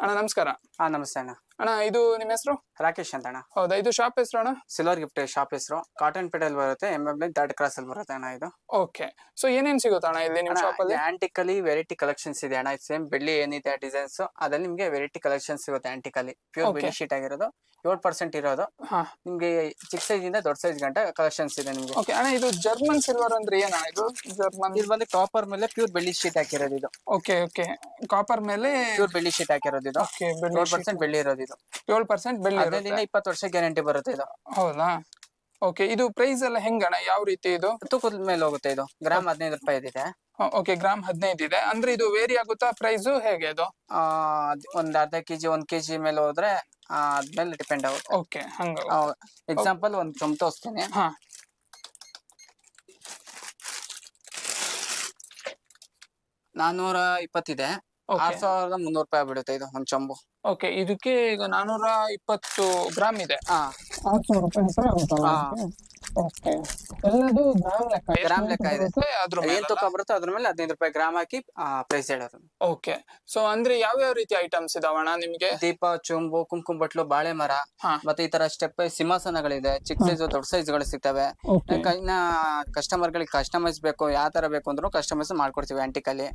ಅಣ್ಣ ನಮಸ್ಕಾರ. ನಮಸ್ತೆ ಅಣ್ಣ. ಅಣ್ಣ ಇದು ನಿಮ್ಮ ಹೆಸರು? ರಾಕೇಶ್ ಅಂತ ಅಣ್ಣ. ಹೌದಾ, ಇದು ಶಾಪ್ ಹೆಸರು ಅಣ್ಣ? ಸಿಲ್ವರ್ ಗಿಫ್ಟ್ ಶಾಪ್ ಹೆಸರು. ಕಾಟನ್ ಪೇಟೆಲ್ ಬರುತ್ತೆ, MMB 3rd ಕ್ರಾಸ್ ಅಲ್ಲಿ ಬರುತ್ತೆ ಅಣ್ಣ ಇದು. ಓಕೆ. ಸೊ ಏನೇನ್ ಸಿಗುತ್ತೆ ಅಣ್ಣ ಇಲ್ಲಿ ನಿಮ್ಮ ಶಾಪ್ ಅಲ್ಲಿ? ಆಂಟಿಕ್ ಅಲ್ಲಿ ವೆರೈಟಿ ಕಲೆಕ್ಷನ್ಸ್ ಇದೆ ಅಣ್ಣ. ಸೇಮ್ ಬೆಳ್ಳಿ ಏನಿದೆ ಡಿಸೈನ್ಸ್ ಅದ್ರಲ್ಲಿ ನಿಮ್ಗೆ ವೆರೈಟಿ ಕಲೆಕ್ಷನ್ಸ್ ಸಿಗುತ್ತೆ. ಆಂಟಿಕ್ ಅಲ್ಲಿ ಪ್ಯೂರ್ ಬೆಳ್ಳಿ ಶೀಟ್ ಆಗಿರೋದು 7% ಇರೋದು. ನಿಮ್ಗೆ ಚಿಕ್ಕ ಸೈಜ್ ಇಂದ ದೊಡ್ಡ ಸೈಜ್ ಗಂಟ ಕಲೆಕ್ಷನ್ಸ್ ಇದೆ ನಿಮ್ಗೆ. ಓಕೆ ಅಣ್ಣ, ಇದು ಜರ್ಮನ್ ಸಿಲ್ವರ್ ಅಂದ್ರೆ ಏನ? ಇದು ಜರ್ಮನ್ ಇದು ಬಂದು ಕಾಪರ್ ಮೇಲೆ ಪ್ಯೂರ್ ಬೆಳ್ಳಿ ಶೀಟ್ ಹಾಕಿರೋದು ಇದು. ಓಕೆ ಓಕೆ, ಕಾಪರ್ ಮೇಲೆ ಪ್ಯೂರ್ ಬೆಳ್ಳಿ ಶೀಟ್ ಹಾಕಿರೋದು ಇದು. 7% ಬೆಳ್ಳಿ ಇರೋದು ಇದು. 7% ಬೆಳ್ಳಿ. 15 ವರ್ಷ ಗ್ಯಾರಂಟಿ ಬರುತ್ತೆ ಇದು. ಹೌದಾ? ಓಕೆ. ಇದು ಪ್ರೈಸ್ ಎಲ್ಲ ಹೆಂಗಣ? ಯಾವ ರೀತಿ ಇದು? ತೂಕದ ಮೇಲೆ ಹೋಗುತ್ತೆ. ಇದು ಗ್ರಾಮ್ 15 ರೂಪಾಯಿ ಇದೆ. ಓಕೆ, ಗ್ರಾಮ್ 15 ಇದೆ. ಅಂದ್ರೆ ಇದು ವೇರಿ ಆಗುತ್ತಾ ಪ್ರೈಸ್? ಹೇಗೆ ಇದು? ಒಂದ್ ಅರ್ಧ ಕೆಜಿ 1 ಕೆಜಿ ಮೇಲೆ ಹೋದ್ರೆ ಅದ್ಮೇಲೆ ಡಿಪೆಂಡ್ ಆಗುತ್ತೆ. ಓಕೆ, ಹಂಗ. ಎಕ್ಸಾಂಪಲ್ ಒಂದ್ ಚೊಂಬ ತೋರಿಸ್ತೀನಿ. 420 ಇದೆ. 6300 ರೂಪಾಯಿ ಬಿಡುತ್ತೆ ಇದು ಒಂದ್ ಚೊಂಬು. ಓಕೆ, ಇದಕ್ಕೆ ಈಗ 420 ಗ್ರಾಮ್ ಇದೆ. 6000 ರೂಪಾಯಿ. ಎಲ್ಲದು ಗ್ರಾಮ್ ಲೆಕ್ಕ. ಗ್ರಾಮ್ ಲೆಕ್ಕ ಇದೆ. ಏನ್ ತೂಕ ಬರುತ್ತೆ ಅದ್ರ ಮೇಲೆ 15 ರೂಪಾಯಿ ಗ್ರಾಮ್ ಹಾಕಿ ಪ್ರೈಸ್ ಹೇಳೋದು. ಓಕೆ. ಸೊ ಅಂದ್ರೆ ಯಾವ ಯಾವ ರೀತಿ ಐಟಮ್ಸ್ ಇದಾವಣ್ಣ ನಿಮ್ಗೆ? ದೀಪ, ಚೊಂಬು, ಕುಂಕುಮ ಬಟ್ಲು, ಬಾಳೆ ಮರ, ಮತ್ತೆ ಈ ತರ ಸ್ಟೆಪ್ ಸಿಂಹಾಸನಗಳಿದೆ. ಚಿಕ್ಕ ಸೈಜ್ ದೊಡ್ಡ ಸೈಜ್ ಗಳು ಸಿಗ್ತವೆ. ಇನ್ನ ಕಸ್ಟಮರ್ ಗಳಿಗೆ ಕಸ್ಟಮೈಸ್ ಬೇಕು, ಯಾವ ತರ ಬೇಕು ಅಂದ್ರೂ ಕಸ್ಟಮೈಸ್ ಮಾಡ್ಕೊಡ್ತೀವಿ. ಆಂಟಿಕ್ ಅಲ್ಲಿ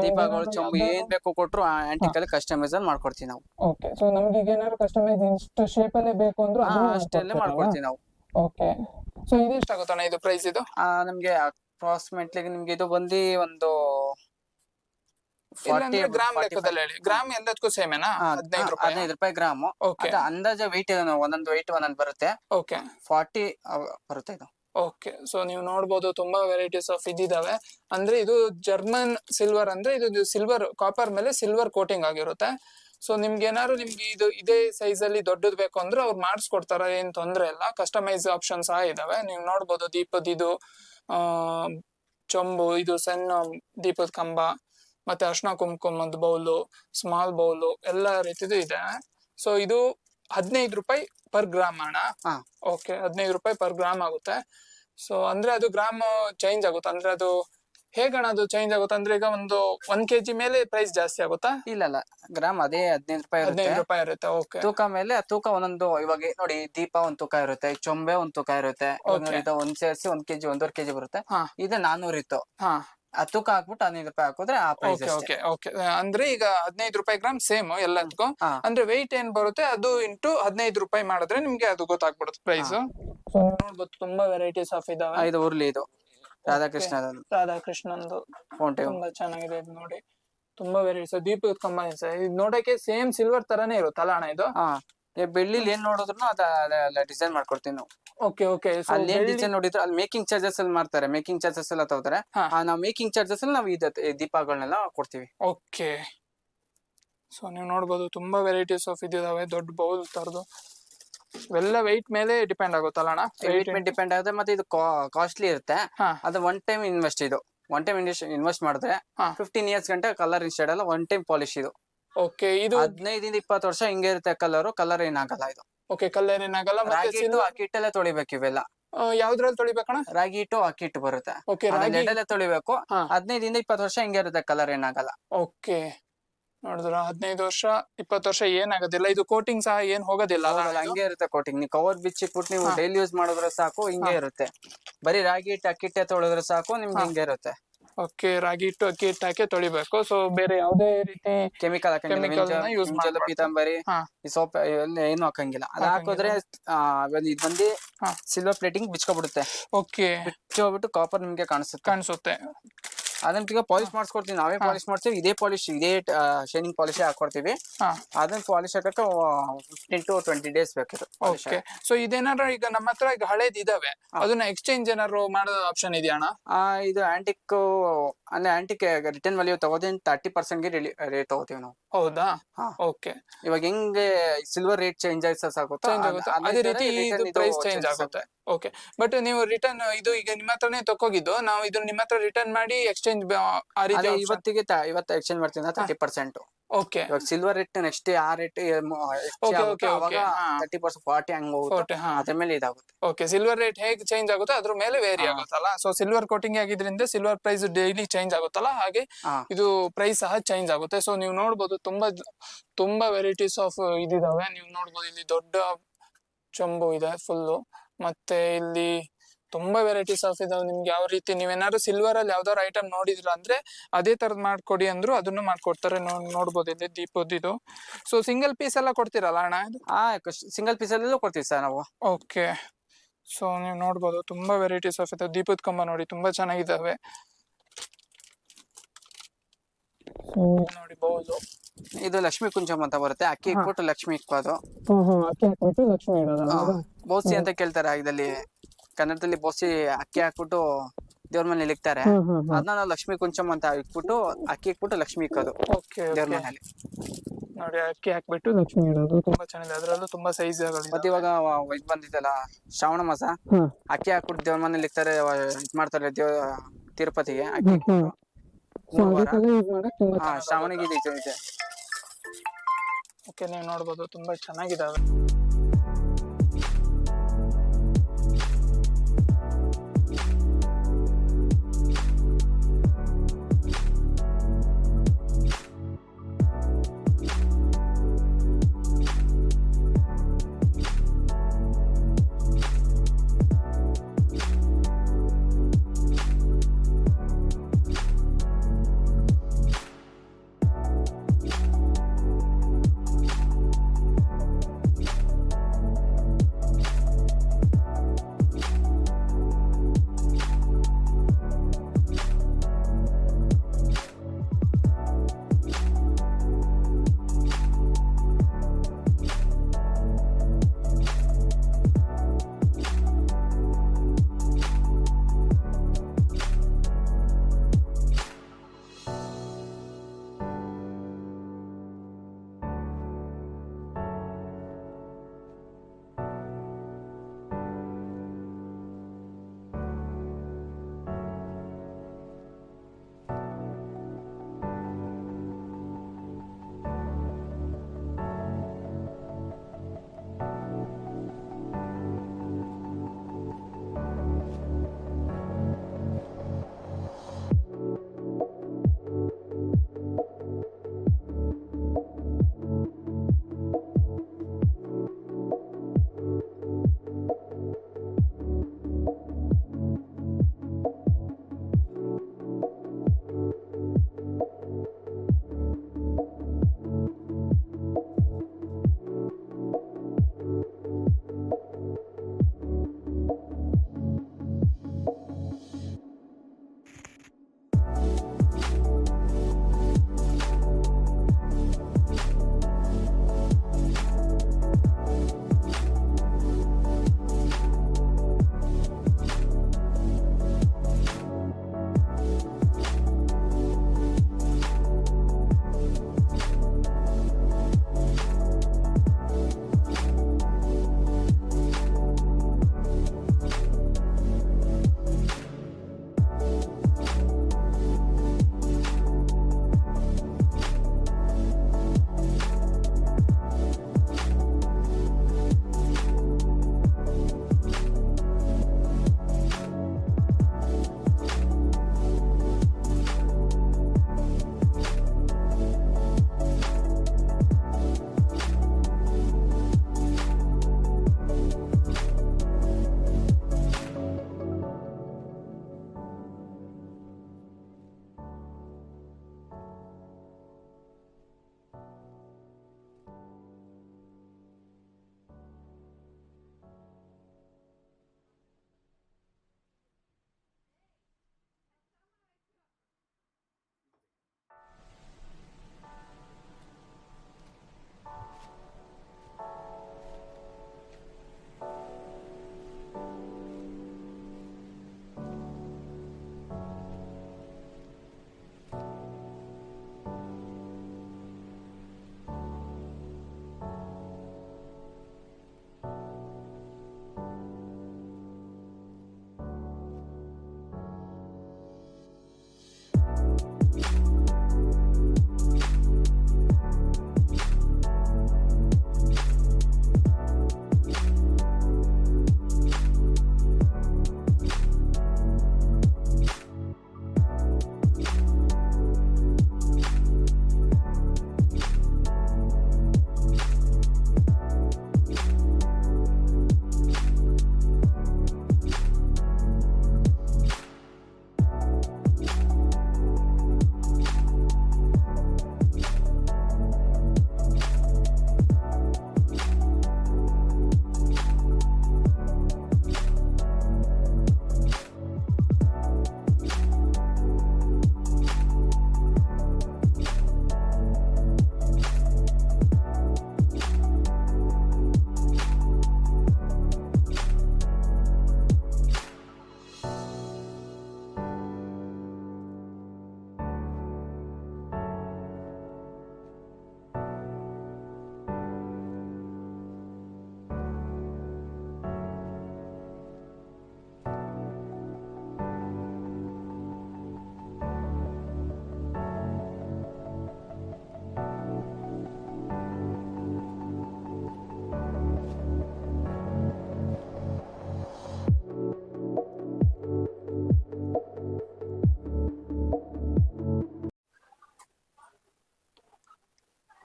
ದೀಪಗಳು, ಚೊಂಬು ಏನ್ ಬೇಕು ಕೊಟ್ರು ಆಂಟಿಕ್ ಅಲ್ಲಿ ಕಸ್ಟಮೈಸ್ ಮಾಡ್ಕೊಡ್ತೀವಿ ನಾವು. ಓಕೆ. ಸೊ ನಮ್ಗೆ ಈಗ ಏನಾದ್ರು ಕಸ್ಟಮೈಸ್ ಇಷ್ಟು ಶೇಪ್ ಅಲ್ಲೇ ಬೇಕು ಅಂದ್ರೂ ಅಷ್ಟೆಲ್ಲ ಮಾಡ್ಕೊಡ್ತೀವಿ ನಾವು. ಓಕೆ. ಸೊ ಇದು ಎಷ್ಟಾಗುತ್ತಣ್ಣ ಇದು ಪ್ರೈಸ್? ಇದು ನಮ್ಗೆ ಅಪ್ರಾಕ್ಸಿಮೇಟ್ಲಿ ನಿಮ್ಗೆ ಇದು ಬಂದು ಒಂದು ಗ್ರಾಮ್ ಲೆಕ್ಕದಲ್ಲಿ ಹೇಳಿ. ಗ್ರಾಮ್ ಎಲ್ಲದಕ್ಕೂ ಸೇಮ್ ಏನಾ? 15 ರೂಪಾಯಿ ಗ್ರಾಮ್. ಅಂದಾಜ ವೆಯ್ಟ್ ಒಂದೊಂದು ವೆಯ್ಟ್ ಒಂದೊಂದು ಬರುತ್ತೆ. ಓಕೆ, 40 ಬರುತ್ತೆ ಇದು. ಓಕೆ. ಸೊ ನೀವು ನೋಡ್ಬೋದು ತುಂಬಾ ವೆರೈಟೀಸ್ ಆಫ್ ಇದಿದಾವೆ. ಅಂದ್ರೆ ಇದು ಜರ್ಮನ್ ಸಿಲ್ವರ್. ಅಂದ್ರೆ ಇದು ಸಿಲ್ವರ್, ಕಾಪರ್ ಮೇಲೆ ಸಿಲ್ವರ್ ಕೋಟಿಂಗ್ ಆಗಿರುತ್ತೆ. ಸೊ ನಿಮ್ಗೆ ಏನಾದ್ರು ನಿಮ್ಗೆ ಇದು ಇದೇ ಸೈಜ್ ಅಲ್ಲಿ ದೊಡ್ಡದು ಬೇಕು ಅಂದ್ರೆ ಅವ್ರು ಮಾಡಿಸ್ಕೊಡ್ತಾರ, ಏನ್ ತೊಂದ್ರೆ ಇಲ್ಲ. ಕಸ್ಟಮೈಸ್ ಆಪ್ಷನ್ಸ್ ಇದಾವೆ. ನೀವು ನೋಡ್ಬೋದು ದೀಪದ ಇದು ಚೊಂಬು, ಇದು ಸಣ್ಣ ದೀಪದ ಕಂಬ, ಮತ್ತೆ ಅರ್ಶನ ಕುಂಕುಮದ ಬೌಲು, ಸ್ಮಾಲ್ ಬೌಲು, ಎಲ್ಲ ರೀತಿದು ಇದೆ. ಸೊ ಇದು 15 ರೂಪಾಯಿ ಪರ್ ಗ್ರಾಮ್ ಅಣ್ಣ. ಓಕೆ, 15 ರೂಪಾಯಿ ಪರ್ ಗ್ರಾಮ್ ಆಗುತ್ತೆ. ಸೊ ಅಂದ್ರೆ ಅದು ಗ್ರಾಮ್ ಚೇಂಜ್ ಆಗುತ್ತೆ. ಅಂದ್ರೆ ಅದು ಹೇಗಣ ಅದು ಚೇಂಜ್ ಆಗುತ್ತೆ? ಅಂದ್ರೆ ಈಗ ಒಂದು 1 ಕೆಜಿ ಮೇಲೆ ಪ್ರೈಸ್ ಜಾಸ್ತಿ ಆಗುತ್ತಾ? ಇಲ್ಲ, ಗ್ರಾಮ್ ಅದೇ 15 ರೂಪಾಯಿ ಇರುತ್ತೆ. ಓಕೆ. ತೂಕ ಮೇಲೆ ತೂಕ ಒಂದೊಂದು. ಇವಾಗ ನೋಡಿ, ದೀಪ ಒಂದ್ ತೂಕ ಇರುತ್ತೆ, ಚೊಂಬೆ ಒಂದ್ ತೂಕ ಇರುತ್ತೆ. ಒಂದ್ ಸೇರಿಸಿ 1 ಕೆಜಿ 1.5 ಕೆಜಿ ಬರುತ್ತೆ. ಇದು 400 ಇತ್ತು. ತೂಕ ಹಾಕ್ಬಿಟ್ಟು 15 ರೂಪಾಯಿ ಹಾಕಿದ್ರೆ ಆ ಪ್ರೈಸ್. ಓಕೆ. ಅಂದ್ರೆ ಈಗ 15 ರೂಪಾಯಿ ಗ್ರಾಮ್ ಸೇಮ್ ಎಲ್ಲದಕ್ಕೂ. ಅಂದ್ರೆ ವೆಯ್ಟ್ ಏನ್ ಬರುತ್ತೆ ಅದು ಇಂಟು 15 ರೂಪಾಯಿ ಮಾಡಿದ್ರೆ ನಿಮ್ಗೆ ಅದು ಗೊತ್ತಾಗ್ಬಿಡುತ್ತೆ ಪ್ರೈಸ್. ನೋಡ್ಬೋದು ತುಂಬಾ ವೆರೈಟೀಸ್ ಆಫ್ ಇದಾವೆ. ಇದು ಉರ್ಲಿ, ಇದು ರಾಧಾಕೃಷ್ಣಂದು ತುಂಬಾ ಚೆನ್ನಾಗಿದೆ. ಇದು ನೋಡಿ, ತುಂಬಾ ವೆರೈಟೀಸ್. ದೀಪದ ಕಂಬ ಇದು ನೋಡಕ್ಕೆ ಸೇಮ್ ಸಿಲ್ವರ್ ತರಾನೇ ಇರುತ್ತಲ್ಲ ಅಣ್ಣ ಇದು? ಬೆಳ್ಳಿಲಿ ಏನ್ ನೋಡಿದ್ರು ಡಿಸೈನ್ ಮಾಡ್ಕೊಡ್ತೀವಿ ನಾವು. Okay okay. ಅಲ್ಲಿ ಏನ್ ಡಿಸೈನ್ ನೋಡಿದ್ರು ಅಲ್ಲಿ ಮೇಕಿಂಗ್ ಚಾರ್ಜಸ್ ಅಲ್ಲಿ ಮಾಡ್ತಾರೆ. ಮೇಕಿಂಗ್ ಚಾರ್ಜಸ್ ಎಲ್ಲ ತಗೋತಾರೆ. ನಾವು ಮೇಕಿಂಗ್ ಚಾರ್ಜಸ್ ಅಲ್ಲಿ ನಾವು ದೀಪಗಳನ್ನೆಲ್ಲ ಕೊಡ್ತೀವಿ. ಓಕೆ. ಸೊ ನೀವು ನೋಡ್ಬೋದು ತುಂಬಾ ವೆರೈಟೀಸ್ ಆಫ್ ಇದಾವೆ. ದೊಡ್ಡ ಬೌಲ್ ತರದು ಎಲ್ಲ ವೆಯ್ಟ್ ಮೇಲೆ ಡಿಪೆಂಡ್ ಆಗುತ್ತಲ್ಲ ಅಣ್ಣ? ವೆಯ್ಟ್ ಮೇಲೆ ಡಿಪೆಂಡ್ ಆಗುತ್ತೆ. ಮತ್ತೆ ಇದು ಕಾಸ್ಟ್ಲಿ ಇರುತ್ತೆ. ಅದು ಒನ್ ಟೈಮ್ ಇನ್ವೆಸ್ಟ್. ಇದು ಒನ್ ಟೈಮ್ ಇನ್ವೆಸ್ಟ್ ಮಾಡಿದ್ರೆ 15 years ಗಂಟೆ ಕಲರ್ ಇನ್ಸ್ಟೆಡ್ ಅಲ್ಲ, ಒನ್ ಟೈಮ್ ಪಾಲಿಶ್ ಇದು. ಓಕೆ. ಇದು 15 20 ವರ್ಷ ಹಿಂಗೆ ಇರುತ್ತೆ. ಕಲರ್ ಏನಾಗಲ್ಲ ಇದು. ಓಕೆ, ಕಲರ್ ಏನಾಗಲ್ಲ. ರಾಗಿ ಹಿಟ್ಟು, ಅಕ್ಕಿ ಹಿಟ್ಟಲ್ಲೇ ತೊಳಿಬೇಕು ಇವೆಲ್ಲ. ಯಾವ್ದ್ರಲ್ಲಿ ತೊಳಿಬೇಕಣ್ಣ? ರಾಗಿ ಹಿಟ್ಟು, ಅಕ್ಕಿ ಹಿಟ್ಟು ಬರುತ್ತೆ. ಎಣ್ಣೆಲೆ ತೊಳಿಬೇಕು. 15 20 ವರ್ಷ ಹಿಂಗೆ ಇರುತ್ತೆ, ಕಲರ್ ಏನಾಗಲ್ಲ. ಓಕೆ. ನೋಡಿದ್ರ 15 ವರ್ಷ 20 ವರ್ಷ ಏನಾಗೋದಿಲ್ಲ. ಇದು ಕೋಟಿಂಗ್ ಸಹ ಏನ್ ಹೋಗೋದಿಲ್ಲ, ಹಂಗೆ ಇರುತ್ತೆ ಕೋಟಿಂಗ್. ನೀವು ಕವರ್ ಬಿಚ್ಚಿಟ್ಬಿಟ್ಟು ನೀವು ಡೈಲಿ ಯೂಸ್ ಮಾಡಿದ್ರೆ ಸಾಕು, ಹಿಂಗೆ ಇರುತ್ತೆ. ಬರೀ ರಾಗಿ ಹಿಟ್ಟು, ಅಕ್ಕಿ ಹಿಟ್ಟೆ ತೊಳೆದ್ರೆ ಸಾಕು, ನಿಮ್ಗೆ ಹಿಂಗೆ ಇರುತ್ತೆ. ಓಕೆ. ರಾಗಿ ಹಿಟ್ಟು, ಅಕ್ಕಿ ಹಿಟ್ಟು ಹಾಕಿ ತೊಳಿಬೇಕು. ಸೊ ಬೇರೆ ಯಾವುದೇ ರೀತಿ ಕೆಮಿಕಲ್ ಹಾಕಂಗಿಲ್ಲ. ಪೀತಾಂಬರಿ, ಸೋಪ್ ಏನು ಹಾಕಂಗಿಲ್ಲ. ಅದ್ ಹಾಕಿದ್ರೆ ಇದು ಬಂದು ಸಿಲ್ವರ್ ಪ್ಲೇಟಿಂಗ್ ಬಿಚ್ಕೊಬಿಡುತ್ತೆ. ಓಕೆ. ಬಿಚ್ಚೋಗ್ಬಿಟ್ಟು ಕಾಪರ್ ನಿಮ್ಗೆ ಕಾಣಿಸುತ್ತೆ. ಅದನ್ನ ಪಾಲಿಶ್ ಮಾಡಿಸ್ಕೊಡ್ತೀವಿ. ನಾವೇ ಪಾಲಿಶ್ ಮಾಡ್ತೀವಿ. ಇದೇ ಪಾಲಿಶ್, ಇದೇ ಶೈನಿಂಗ್ ಪಾಲಿಶ್ ಹಾಕೊಡ್ತೀವಿ. ಅದನ್ನ ಪಾಲಿಶ್ ಹಾಕಕ್ಕೆ 15 to 20 days ಬೇಕಿತ್ತು. ಸೊ ಇದೇನಾದ್ರು ಈಗ ನಮ್ಮ ಹತ್ರ ಈಗ ಹಳೇದ್ ಇದಾವೆ, ಅದನ್ನ ಎಕ್ಸ್ಚೇಂಜ್ ಏನಾದ್ರು ಮಾಡೋ ಆಪ್ಷನ್ ಇದೆಯಣ್ಣ? ಇದು ಆಂಟಿಕ್ ಅಂದ್ರೆ ಆಂಟಿಕ್ ರಿಟರ್ನ್ ವ್ಯಾಲ್ಯೂ ತಗೋದ್ರೆ 30% ಗೆ ರೇಟ್ ತಗೋತೀವಿ ನಾವು. ಹೌದಾ? ಓಕೆ. ಇವಾಗ ಹೆಂಗೆ ಸಿಲ್ವರ್ ರೇಟ್ ಚೇಂಜ್ ಆಗುತ್ತೆ, ಅದೇ ರೀತಿ ಪ್ರೈಸ್ ಚೇಂಜ್ ಆಗುತ್ತೆ. ಓಕೆ. ಬಟ್ ನೀವು ರಿಟರ್ನ್ ಇದು ಈಗ ನಿಮ್ಮ ಹತ್ರನೇ ತಕೋಗಿದ್ದು, ನಾವು ಇದನ್ನ ನಿಮ್ಮ ಹತ್ರ ರಿಟರ್ನ್ ಮಾಡಿ ಎಕ್ಸ್ಚೇಂಜ್ ಎಕ್ಸ್ಚೇಂಜ್ ಆ ರೀತಿ ಅದೇ ಇವತ್ತು ಎಕ್ಸ್ಚೇಂಜ್ ಮಾಡ್ತೀನಿ 30%. ಓಕೆ ಇವಾಗ ಸಿಲ್ವರ್ ರೇಟ್ ನೆಕ್ಸ್ಟ್ ಆ ರೇಟ್ ಅವಾಗ 30% 40 ಹಂಗ ಹೋಗುತ್ತೆ. ಅದ್ರ ಮೇಲೆ ಇದಾಗುತ್ತೆ. ಓಕೆ, ಸಿಲ್ವರ್ ರೇಟ್ ಹೇಗೆ ಚೇಂಜ್ ಆಗುತ್ತೆ ಅದ್ರ ಮೇಲೆ ವೇರಿ ಆಗುತ್ತಲ್ಲ. ಸೊ ಸಿಲ್ವರ್ ಕೋಟಿಂಗ್ ಆಗಿದ್ರಿಂದ ಸಿಲ್ವರ್ ಪ್ರೈಸ್ ಡೈಲಿ ಚೇಂಜ್ ಆಗುತ್ತಲ್ಲ, ಹಾಗೆ ಇದು ಪ್ರೈಸ್ ಸಹ ಚೇಂಜ್ ಆಗುತ್ತೆ. ಸೊ ನೀವು ನೋಡ್ಬೋದು ತುಂಬಾ ವೆರೈಟೀಸ್ ಆಫ್ ಇದಿದಾವೆ. ನೀವು ನೋಡ್ಬೋದು ಇಲ್ಲಿ ದೊಡ್ಡ ಚೊಂಬು ಇದೆ ಫುಲ್ಲು, ಮತ್ತೆ ಇಲ್ಲಿ ತುಂಬಾ ವೆರೈಟೀಸ್ ಆಫ್ ಇದಾವೆ. ನಿಮ್ಗೆ ಯಾವ ರೀತಿ ನೀವೇನಾದ್ರು ಸಿಲ್ವರ್ ಅಲ್ಲಿ ಯಾವ್ದಾದ್ರು ಐಟಮ್ ನೋಡಿದ್ರ ಅಂದ್ರೆ ಅದೇ ತರದ್ ಮಾಡ್ಕೊಡಿ ಅಂದ್ರು ಅದನ್ನು ಮಾಡ್ಕೊಡ್ತಾರೆ. ನೋಡ್ಬೋದು ಇಲ್ಲಿ ದೀಪದ ಇದು. ಸೊ ಸಿಂಗಲ್ ಪೀಸ್ ಎಲ್ಲ ಕೊಡ್ತೀರಲ್ಲ ಅಣ್ಣ? ಸಿಂಗಲ್ ಪೀಸ್ ಅಲ್ಲೂ ಕೊಡ್ತೀವಿ ಸರ್ ನಾವು. ಓಕೆ, ಸೊ ನೀವು ನೋಡ್ಬೋದು ತುಂಬಾ ವೆರೈಟೀಸ್ ಆಫ್ ಇದಾವೆ. ದೀಪದ ಕಂಬ ನೋಡಿ ತುಂಬಾ ಚೆನ್ನಾಗಿದ್ದಾವೆ. ನೋಡಿ ಬೌಲು, ಇದು ಲಕ್ಷ್ಮೀ ಕುಂಚಮ್ ಅಂತ ಬರುತ್ತೆ. ಅಕ್ಕಿ ಇಟ್ಬಿಟ್ಟು ಲಕ್ಷ್ಮಿ ಇಕ್ಕೋದು. ಅಕ್ಕಿ ಹಾಕ್ಬಿಟ್ಟು ಲಕ್ಷ್ಮಿ ಇಡೋದು. ಬೋಸಿ ಅಂತ ಕೇಳ್ತಾರೆ ಇದರಲ್ಲಿ, ಕನ್ನಡದಲ್ಲಿ ಬೋಸಿ ಅಕ್ಕಿ ಹಾಕ್ಬಿಟ್ಟು ದೇವ್ರ ಮನೇಲಿ ಇಕ್ತಾರೆ. ಅದನ್ನ ನಾವು ಲಕ್ಷ್ಮೀ ಕುಂಚಮ್ ಅಂತ ಇಕ್ಬಿಟ್ಟು ಅಕ್ಕಿ ಇಕ್ಬಿಟ್ಟು ಲಕ್ಷ್ಮಿ ಇಕ್ಕೋದು ದೇವ್ರ ಮನೇಲಿ. ನೋಡಿ ಅಕ್ಕಿ ಹಾಕ್ಬಿಟ್ಟು ಲಕ್ಷ್ಮಿ ಇಡೋದು ತುಂಬಾ ಚೆನ್ನಾಗಿದೆ. ಅದರಲ್ಲೂ ತುಂಬಾ ಸೈಜ್. ಮತ್ತೆ ಇವಾಗ ಇದ್ ಬಂದಿದ್ದಲ್ಲ ಶ್ರಾವಣ ಮಾಸ, ಅಕ್ಕಿ ಹಾಕ್ಬಿಟ್ಟು ದೇವ್ರ ಮನೇಲಿ ಇಕ್ತಾರೆ, ಇದ್ ಮಾಡ್ತಾರೆ ತಿರುಪತಿಗೆ ಅಕ್ಕಿ ಶ್ರಾವಣಿಗೆ ಇದೆ. ಓಕೆ, ನೀವು ನೋಡ್ಬೋದು ತುಂಬಾ ಚೆನ್ನಾಗಿದಾವೆ.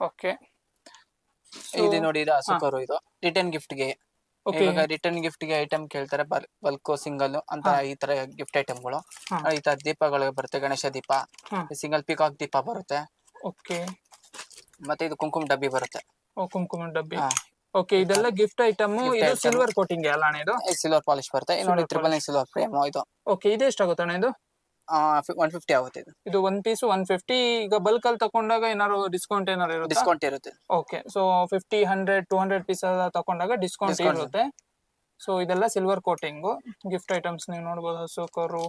ಓಕೆ ಇದು ನೋಡಿ, ಇದು ಅಸುಕರು. ಇದು ರಿಟರ್ನ್ ಗಿಫ್ಟ್ ಗೆ. ಓಕೆ ಇವಾಗ ರಿಟರ್ನ್ ಗಿಫ್ಟ್ ಗೆ ಐಟಮ್ ಕೇಳ್ತಾರೆ, ಬಲ್ಕ್ ಸಿಂಗಲ್ ಅಂತ ಈ ತರ ಗಿಫ್ಟ್ ಐಟಮ್ಗಳು. ಈ ತರ ದೀಪಗಳು ಬರುತ್ತೆ, ಗಣೇಶ ದೀಪ, ಸಿಂಗಲ್ ಪಿಕಾಕ್ ದೀಪ ಬರುತ್ತೆ. ಓಕೆ ಮತ್ತೆ ಇದು ಕುಂಕುಮ ಡಬ್ಬಿ ಬರುತ್ತೆ. ಕುಂಕುಮ ಡಬ್ಬಿ. ಓಕೆ, ಇದೆಲ್ಲ ಗಿಫ್ಟ್ ಐಟಮ್. ಇದು ಸಿಲ್ವರ್ ಕೋಟಿಂಗ್ ಅಲ್ಲ ಅಣ್ಣ? ಇದು ಸಿಲ್ವರ್ ಪಾಲಿಶ್ ಬರುತ್ತೆ. ನೋಡಿ, 999 ಸಿಲ್ವರ್ ಫ್ರೇಮ್ ಇದು. ಓಕೆ, ಇದು ಎಷ್ಟಾಗುತ್ತೆ ಅಣ್ಣ? ಇದು 150 ಆಗುತ್ತೆ. ಇದು ಒಂದ್ ಪೀಸ್ 150. ಈಗ ಬಲ್ಕ್ ಅಲ್ಲಿ ತಕೊಂಡಾಗ ಏನಾದ್ರು ಡಿಸ್ಕೌಂಟ್ ಏನಾದ್ರು ಇರುತ್ತೆ? ಡಿಸ್ಕೌಂಟ್ ಇರುತ್ತೆ. ಓಕೆ, ಸೊ 50, 100, 200 ಪೀಸ್ ತಕೊಂಡಾಗ ಡಿಸ್ಕೌಂಟ್ ಇರುತ್ತೆ. ಸೊ ಇದೆಲ್ಲ ಸಿಲ್ವರ್ ಕೋಟಿಂಗು ಗಿಫ್ಟ್ ಐಟಮ್ಸ್. ನೀವು ನೋಡ್ಬೋದು, ಹಸುಕರು,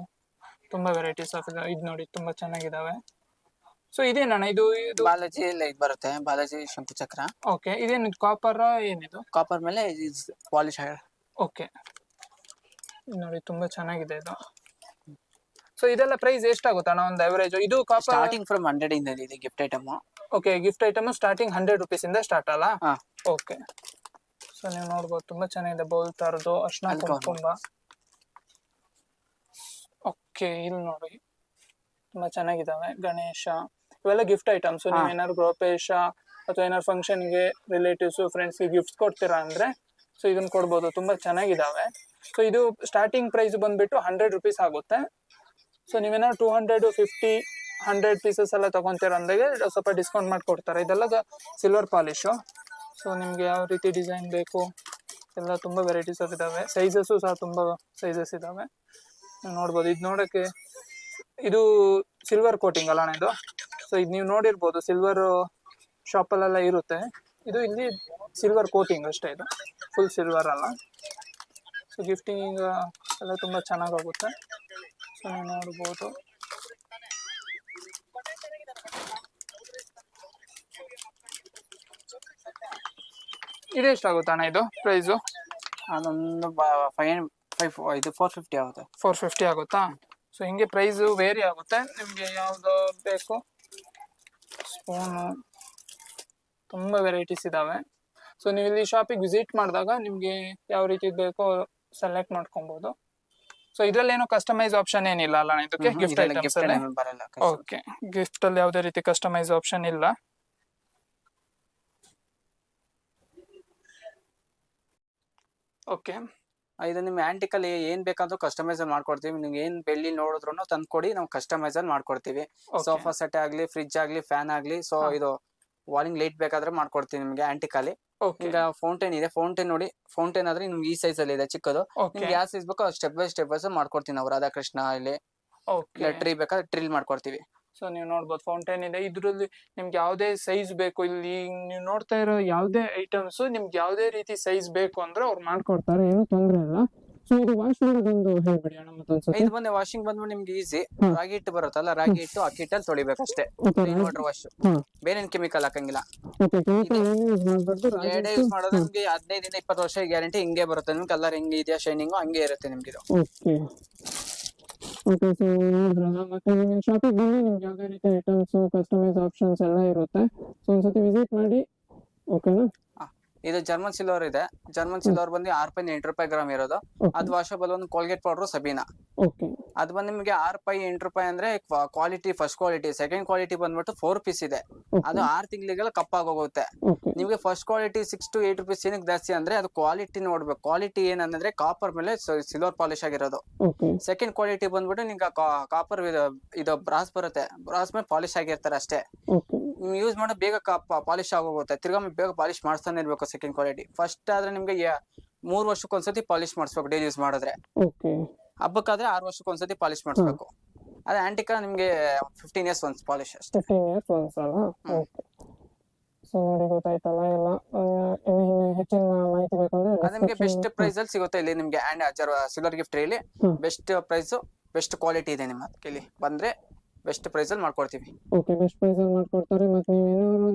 ತುಂಬಾ ವೆರೈಟೀಸ್ ಆಫ್ ಇದೆ. ಇದು ನೋಡಿ, ತುಂಬಾ ಚೆನ್ನಾಗಿದಾವೆ. ಸೊ ಇದೇನಣ್ಣ? ಇದು ಬಾಲಾಜಿ ಲೈಟ್ ಬರುತ್ತೆ, ಬಾಲಾಜಿ ಶಂಕು ಚಕ್ರ. ಓಕೆ, ಇದೇನು ಕಾಪರ್? ಏನಿದು ಕಾಪರ್ ಮೇಲೆ ಪಾಲಿಶ್. ಓಕೆ, ನೋಡಿ ತುಂಬಾ ಚೆನ್ನಾಗಿದೆ ಇದು. ಸೊ ಇದೆಲ್ಲ ಪ್ರೈಸ್ ಎಷ್ಟಾಗುತ್ತೆ ಅಣ್ಣ ಒಂದು ಅವರೇಜ್? ಇದು ಕಾಪರ್ ಸ್ಟಾರ್ಟಿಂಗ್ ಫ್ರಮ್ 100 ಇಂದ ಇದೆ gift item. Okay, gift item starting 100 rupees ಇಂದ ಸ್ಟಾರ್ಟ್ ಅಲ್ಲ? ಓಕೆ, ಸೊ ನೀವು ನೋಡ್ಬೋದು ತುಂಬಾ ಚೆನ್ನಾಗಿದೆ. ಬೌಲ್ ತರದು, ಅರ್ಶನ ಕುಂಕುಮ. ಓಕೆ, ಇಲ್ಲಿ ನೋಡಿ ತುಂಬಾ ಚೆನ್ನಾಗಿದಾವೆ. ಗಣೇಶ, ಇವೆಲ್ಲ ಗಿಫ್ಟ್ ಐಟಮ್ಸ್. ನೀವು ಏನಾದ್ರು ಗೃಹಪ್ರವೇಶ ಅಥವಾ ಏನಾದ್ರು ಫಂಕ್ಷನ್ ಗೆ ರಿಲೇಟಿವ್ಸ್ ಫ್ರೆಂಡ್ಸ್ ಗೆ ಗಿಫ್ಟ್ಸ್ ಕೊಡ್ತೀರಾ ಅಂದ್ರೆ ಸೊ ಇದನ್ನ ಕೊಡ್ಬೋದು. ತುಂಬಾ ಚೆನ್ನಾಗಿದಾವೆ. ಸೊ ಇದು ಸ್ಟಾರ್ಟಿಂಗ್ ಪ್ರೈಸ್ ಬಂದ್ಬಿಟ್ಟು 100 ರೂಪೀಸ್ ಆಗುತ್ತೆ. ಸೊ ನೀವೇನಾದ್ರು 200, 50, 100 ಪೀಸಸ್ ಎಲ್ಲ ತಗೊಂತೀರ ಅಂದಾಗೆ ಸ್ವಲ್ಪ ಡಿಸ್ಕೌಂಟ್ ಮಾಡ್ಕೊಡ್ತಾರೆ. ಇದೆಲ್ಲ ಸಿಲ್ವರ್ ಪಾಲಿಶು. ಸೊ ನಿಮ್ಗೆ ಯಾವ ರೀತಿ ಡಿಸೈನ್ ಬೇಕು ಎಲ್ಲ ತುಂಬಾ ವೆರೈಟೀಸ್ ಆಫ್ ಇದಾವೆ. ಸೈಜಸ್ ಸಹ ತುಂಬಾ ಸೈಜಸ್ ಇದಾವೆ, ನೋಡ್ಬೋದು. ಇದು ನೋಡಕ್ಕೆ ಇದು ಸಿಲ್ವರ್ ಕೋಟಿಂಗ್ ಅಲ್ಲ ಇದು? ಸೊ ಇದು ನೀವು ನೋಡಿರ್ಬೋದು, ಸಿಲ್ವರ್ ಶಾಪಲ್ಲೆಲ್ಲ ಇರುತ್ತೆ. ಇದು ಇಲ್ಲಿ ಸಿಲ್ವರ್ ಕೋಟಿಂಗ್ ಅಷ್ಟೇ, ಇದು ಫುಲ್ ಸಿಲ್ವರ್ ಅಲ್ಲ. ಸೊ ಗಿಫ್ಟಿಂಗ್ ಎಲ್ಲ ತುಂಬಾ ಚೆನ್ನಾಗಾಗುತ್ತೆ. ಸೊ ನೀವು ನೋಡ್ಬೋದು. ಇದೆಷ್ಟಾಗುತ್ತೆ ಅಣ್ಣ ಇದು ಪ್ರೈಸು? ಅದೊಂದು 450 ಆಗುತ್ತೆ. 450 ಆಗುತ್ತಾ? ಸೊ ಹಿಂಗೆ ಪ್ರೈಸು ವೇರಿ ಆಗುತ್ತೆ. ನಿಮಗೆ ಯಾವುದು ಬೇಕು. ಸ್ಪೂನು, ತುಂಬ ವೆರೈಟೀಸ್ ಇದ್ದಾವೆ. ಸೊ ನೀವು ಇಲ್ಲಿ ಶಾಪಿಗೆ ವಿಸಿಟ್ ಮಾಡಿದಾಗ ನಿಮಗೆ ಯಾವ ರೀತಿ ಬೇಕೋ ಸೆಲೆಕ್ಟ್ ಮಾಡ್ಕೊಬೋದು. ಸೊ ಇದರಲ್ಲಿ ಏನೋ ಕಸ್ಟಮೈಸ್ ಆಪ್ಷನ್ ಏನಿಲ್ಲ ಅಲ್ಲ ಇದಕ್ಕೆ? ಗಿಫ್ಟ್ ಐಟಮ್ಸ್ ಅಲ್ಲಿ ಓಕೆ, ಗಿಫ್ಟ್ ಅಲ್ಲಿ ಯಾವುದೇ ರೀತಿ ಕಸ್ಟಮೈಸ್ ಆಪ್ಷನ್ ಇಲ್ಲ. ಓಕೆ, ಇದು ನಿಮ್ ಆಂಟಿಕ್ ಅಲ್ಲಿ ಏನ್ ಬೇಕಾದ್ರೂ ಕಸ್ಟಮೈಸ್ ಮಾಡ್ಕೊಡ್ತೀವಿ. ನಿಮ್ಗೆ ಏನ್ ಬೆಳ್ಳಿ ನೋಡಿದ್ರು ತಂದ್ಕೊಡಿ, ನಾವು ಕಸ್ಟಮೈಸ್ ಮಾಡ್ಕೊಡ್ತೀವಿ. ಸೋಫಾ ಸೆಟ್ ಆಗ್ಲಿ, ಫ್ರಿಡ್ಜ್ ಆಗ್ಲಿ, ಫ್ಯಾನ್ ಆಗ್ಲಿ. ಸೊ ಇದು ವಾಲಿಂಗ್ ಲೈಟ್ ಬೇಕಾದ್ರೆ ಮಾಡ್ಕೊಡ್ತೀವಿ ನಿಮ್ಗೆ ಆಂಟಿಕ್ ಅಲ್ಲಿ. ಈಗ ಫೌಂಟೇನ್ ಇದೆ, ಫೌಂಟೇನ್ ನೋಡಿ. ಫೌಂಟೇನ್ ಆದ್ರೆ ನಿಮ್ಗೆ ಈ ಸೈಜ್ ಅಲ್ಲಿ ಇದೆ, ಚಿಕ್ಕದು. ನಿಮ್ಗೆ ಯಾವ ಸೈಜ್ ಬೇಕೋ ಸ್ಟೆಪ್ ಬೈ ಸ್ಟೆಪ್ ಮಾಡ್ಕೊಡ್ತೀವಿ ನಾವು. ರಾಧಾಕೃಷ್ಣ ಇಲ್ಲಿ ಟ್ರೀ ಬೇಕಾದ್ರೆ ಟ್ರಿಲ್ ಮಾಡ್ಕೊಡ್ತೀವಿ. ಸೊ ನೀವು ನೋಡ್ಬೋದು ಫೌಂಟೇನ್ ಇದೆ. ಇದ್ರಲ್ಲಿ ನಿಮ್ಗೆ ಯಾವುದೇ ಸೈಜ್ ಬೇಕು, ಇಲ್ಲಿ ನೀವು ನೋಡ್ತಾ ಇರೋ ಯಾವುದೇ ಐಟಮ್ಸ್ ನಿಮ್ಗೆ ಯಾವುದೇ ರೀತಿ ಸೈಜ್ ಬೇಕು ಅಂದ್ರೆ ಅವ್ರು ಮಾಡ್ಕೊಡ್ತಾರೆ, ಏನು ತೊಂದರೆ ಇಲ್ಲ. ಸೊ ಇದು ವಾಶ್ ಮಾಡೋದೊಂದು ಹೇಳ್ಬಿಡಿ ಅಣ್ಣ ಮತ್ತೊಂದ್ಸತಿ. ಇದು ಬಂದು ವಾಷಿಂಗ್ ಬಂದ್ಬಿಟ್ಟು ನಿಮ್ಗೆ ಈಸಿ. ರಾಗಿ ಹಿಟ್ಟು ಬರುತ್ತಲ್ಲ, ರಾಗಿ ಹಿಟ್ಟು ಅಕ್ಕಿ ಹಿಟ್ಟಲ್ಲಿ ತೊಳಿಬೇಕಷ್ಟೇ. ವಾಟರ್ ವಾಶ್, ಬೇರೆ ಕೆಮಿಕಲ್ ಹಾಕಂಗಿಲ್ಲ. ಎರಡೇ ಯೂಸ್ ಮಾಡೋದು. ನಿಮ್ಗೆ 15 ಇಂದ 20 ವರ್ಷ ಗ್ಯಾರಂಟಿ ಹಿಂಗೆ ಬರುತ್ತೆ. ನಿಮ್ಗೆ ಕಲರ್ ಹಿಂಗೆ ಇದೆಯಾ, ಶೈನಿಂಗು ಹಂಗೆ ಇರುತ್ತೆ ನಿಮ್ಗೆ ಇದು. ಓಕೆ, ಸೊ ನೋಡಿದ್ರಲ್ಲ. ಮತ್ತೆ ನಿಮಗೆ ಶಾಪಿಗೆ ಬಂದು ನಿಮ್ಗೆ ಯಾವುದೇ ರೀತಿ ಐಟಮ್ಸ್, ಕಸ್ಟಮೈಸ್ ಆಪ್ಷನ್ಸ್ ಎಲ್ಲ ಇರುತ್ತೆ. ಸೊ ಒಂದ್ಸತಿ ವಿಸಿಟ್ ಮಾಡಿ, ಓಕೆನಾ? ಇದು ಜರ್ಮನ್ ಸಿಲ್ವರ್ ಇದೆ. ಜರ್ಮನ್ ಸಿಲ್ವರ್ ಬಂದು 6 ರೂಪಾಯಿ 8 ರೂಪಾಯಿ ಗ್ರಾಮ್ ಇರೋದು. ಅದು ವಾಷಬಲ್. ಒಂದು ಕೋಲ್ಗೇಟ್ ಪೌಡರ್ ಸಬೀನಾ, ಅದು ಬಂದು ನಿಮಗೆ 6 ರೂಪಾಯಿ 8 ರೂಪಾಯಿ ಅಂದ್ರೆ quality, first quality. Second quality ಬಂದ್ಬಿಟ್ಟು 4 ಪೀಸ್ ಇದೆ. ಅದು 6 ತಿಂಗಳಿಗೆಲ್ಲ ಕಪ್ಪಾಗೋಗುತ್ತೆ. ನಿಮ್ಗೆ ಫಸ್ಟ್ ಕ್ವಾಲಿಟಿ 6 to 8 ರೂಪೀಸ್ ಏನಕ್ಕೆ ಜಾಸ್ತಿ ಅಂದ್ರೆ ಅದು ಕ್ವಾಲಿಟಿ ನೋಡ್ಬೇಕು. ಕ್ವಾಲಿಟಿ ಏನಂದ್ರೆ ಕಾಪರ್ ಮೇಲೆ ಸಿಲ್ವರ್ ಪಾಲಿಶ್ ಆಗಿರೋದು. ಸೆಕೆಂಡ್ ಕ್ವಾಲಿಟಿ ಬಂದ್ಬಿಟ್ಟು ನಿಮ್ಗೆ ಕಾಪರ್ ಇದು ಬ್ರಾಸ್ ಬರುತ್ತೆ, ಬ್ರಾಸ್ ಮೇಲೆ ಪಾಲಿಶ್ ಆಗಿರ್ತಾರೆ ಅಷ್ಟೇ. ನೀವು ಯೂಸ್ ಮಾಡೋ ಬೇಗ ಪಾಲಿಶ್ ಆಗೋಗುತ್ತೆ. ತಿರ್ಗಾ ಬೇಗ ಪಾಲಿಶ್ ಮಾಡ್ತಾನೆ ಇರ್ಬೇಕು. Second quality. ಫಸ್ಟ್ ಆದ್ರೆ ನಿಮ್ಗೆ 3 ವರ್ಷಕ್ಕೊಂದ್ಸತಿ ಪಾಲಿಶ್ ಮಾಡಿಸ್ಬೇಕು ಡೈಲಿ ಯೂಸ್ ಮಾಡಿದ್ರೆ. ಹಬ್ಬಕ್ಕಾದ್ರೆ 6 ವರ್ಷಕ್ಕೊಂದ್ಸತಿ ಪಾಲಿಶ್ ಮಾಡಿಸ್ಬೇಕು. ಅದೇ ಆಂಟಿಕಾ ನಿಮ್ಗೆ 15 years ಒನ್ಸ್ ಪಾಲಿಶ್ ಅಷ್ಟೇ. 15 years ಒನ್ಸ್ ಅಲ್ಲ? ಓಕೆ, ಸೊ ನೋಡಿ ಗೊತ್ತಾಯ್ತಲ್ಲ ಎಲ್ಲ. ಹೆಚ್ಚಿನ ಮಾಹಿತಿ ಬೇಕಂದ್ರೆ ಅದು ನಿಮ್ಗೆ ಬೆಸ್ಟ್ ಪ್ರೈಸ್ ಅಲ್ಲಿ ಸಿಗುತ್ತೆ ಇಲ್ಲಿ ನಿಮ್ಗೆ. ಸಿಲ್ವರ್ ಗಿಫ್ಟ್ ಇಲ್ಲಿ ಬೆಸ್ಟ್ ಪ್ರೈಸ್, ಬೆಸ್ಟ್ ಕ್ವಾಲಿಟಿ ಇದೆ. ನಿಮ್ಮ ಇಲ್ಲಿ ಬಂದ್ರೆ ಬೆಸ್ಟ್ ಪ್ರೈಸ್ ಅಲ್ಲಿ ಮಾಡ್ಕೊಡ್ತೀವಿ. ಓಕೆ, ಬೆಸ್ಟ್ ಪ್ರೈಸ್ ಅಲ್ಲಿ ಮಾಡ್ಕೊಡ್ತಾರೆ. ಮತ್ತೆ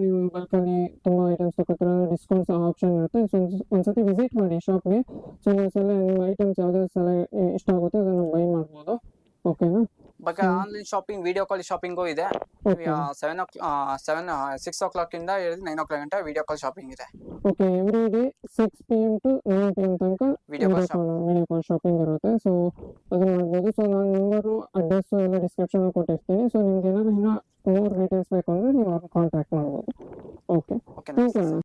ನೀವು ಬಲ್ಕ್ ಅಲ್ಲಿ ತುಂಬಾ ಐಟಮ್ಸ್ ತಗೋತೀರಾ, ಡಿಸ್ಕೌಂಟ್ಸ್ ಆಪ್ಷನ್ ಇರುತ್ತೆ. ಸೊ ಒಂದ್ಸತಿ ವಿಸಿಟ್ ಮಾಡಿ ಶಾಪ್ಗೆ. ಸೊ ಒಂದ್ಸಲ ನಿಮ್ಮ ಐಟಮ್ಸ್ ಯಾವ್ದಾದ್ರು ಸಲ ಇಷ್ಟ ಆಗುತ್ತೆ ಅದನ್ನು ಬೈ ಮಾಡ್ಬೋದು. ಓಕೆನಾ? ಬಗ್ಗೆ online shopping, video call shopping ಇದೆ. 6 o'clock ಇಂದ 9 o'clock ಗಂಟ ವಿಡಿಯೋ ಕಾಲ್ ಶಾಪಿಂಗ್ ಇದೆ. Okay, every day 6 PM to 9 PM ತನಕ ವಿಡಿಯೋ ಕಾಲ್ ಶಾಪಿಂಗ್ ಇರುತ್ತೆ. ಸೊ ಅದನ್ನ ಮಾಡ್ಬೋದು. ಸೊ ನಾನು ನಂಬರು, ಅಡ್ರೆಸ್ ಎಲ್ಲ ಡಿಸ್ಕ್ರಿಪ್ಷನ್ ಕೊಟ್ಟಿರ್ತೀನಿ. ಸೊ ನಿಮ್ಗೆ ಏನಾದ್ರು ಇನ್ನೂ ಮೋರ್ ಡೀಟೇಲ್ಸ್ ಬೇಕು ಅಂದ್ರೆ ನೀವು ಅವ್ರನ್ನ ಕಾಂಟ್ಯಾಕ್ಟ್ ಮಾಡ್ಬೋದು. ಓಕೆ. ಓಕೆ